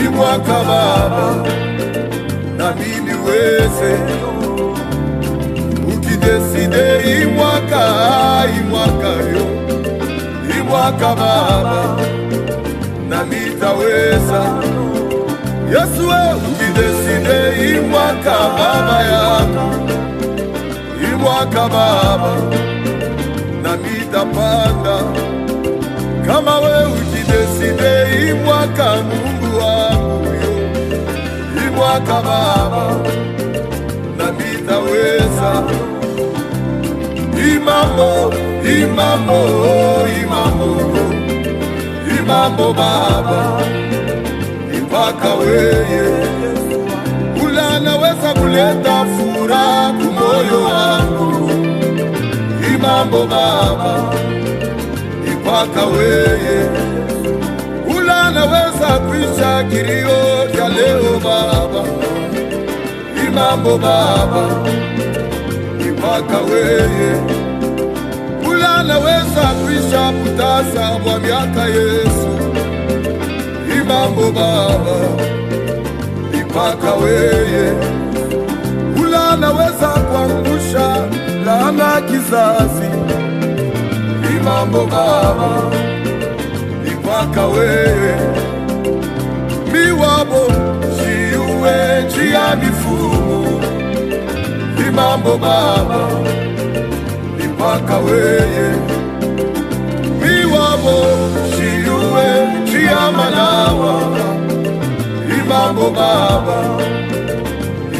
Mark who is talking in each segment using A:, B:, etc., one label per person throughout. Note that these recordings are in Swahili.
A: imwaka Baba, na mimi weze ukideside imwaka yo, imwaka Baba, na mitaweza. Yesu ukideside imwaka Baba yangu, imwaka Baba, na mitapanda. Kama we ukideside imwaka Mungu wangu yo, imwaka Baba, na mitaweza. Imambo Baba, mpaka weye ula naweza kuleta furaha kumoyo wangu. Imambo Baba, mpaka weye ula naweza kuisha kilio cha leo Baba. Imambo Baba, mpaka weye ula naweza kuisha kutasa kwa miaka Yesu. Imambo Baba, mpaka weye ula naweza kuangusha laana kizazi. Imambo Baba, mpaka weye miwabo shiuwe njia mifumu. Imambo Baba, mpaka weye miwabo shiuwe njia manawa. Imambo Baba,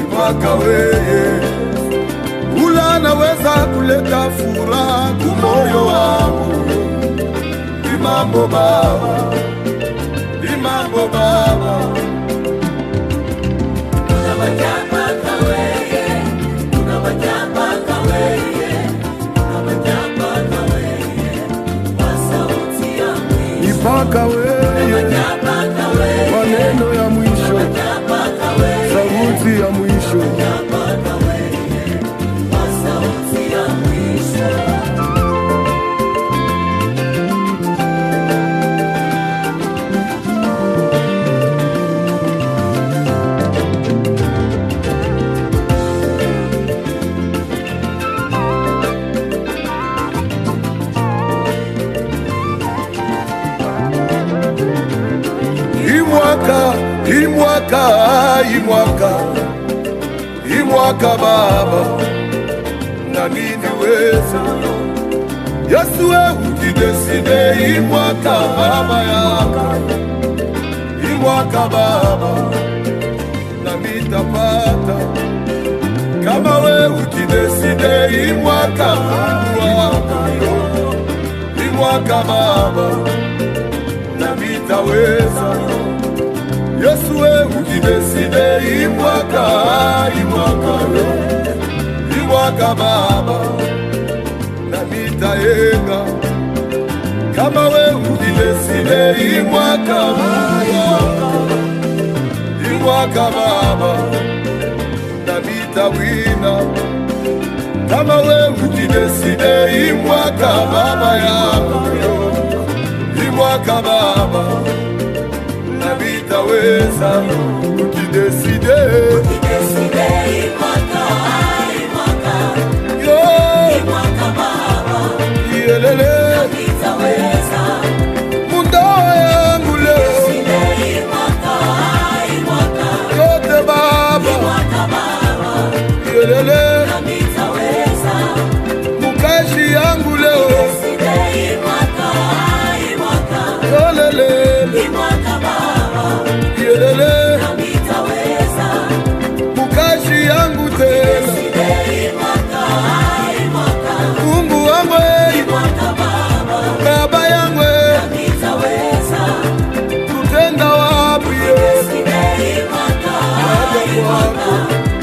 A: mpaka weye ula naweza kuleta furaha kumoyo wangu. Imambo Baba, Imambo Baba, mpaka weye maneno ya mwisho, sauti ya mwisho. Imwaka Baba, na mimi weza. Yesu ukideside imwaka Baba yako, imwaka Baba, na mitapata. Kama we ukideside imwaka Mungu wako yo, imwaka Baba, na mitaweza. Yesu ukideside imwaka yo, imwaka Baba, na mitaenga. Kama we ukideside imwaka imwaka Baba, na mitawina. Kama we ukideside imwaka Baba yako yo, imwaka Baba, na mitaweza. Ukideside imwaka yo, imwaka Baba, yelele na mitaweza. Mundoa yangu leo yote Baba, yelele na mitaweza. Mukashi yangu leo yolele yelele na mitaweza. Mukashi yangu tena Mungu wangu Baba yangu tutenda wapi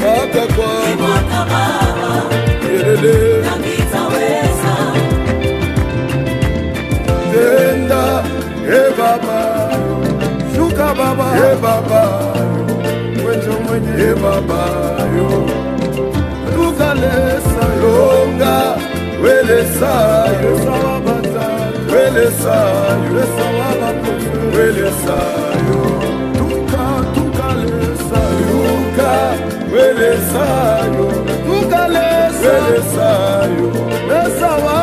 A: hata kwako yelele na mitaweza. Tenda Baba, shuka Baba, Baba mwenjo mwenye Baba yo, tukalesa yonga welesa yo, welesa Welesayo, Welesayo, Tuka, Lesayo, Welesayo, Welesayo, Lesawa.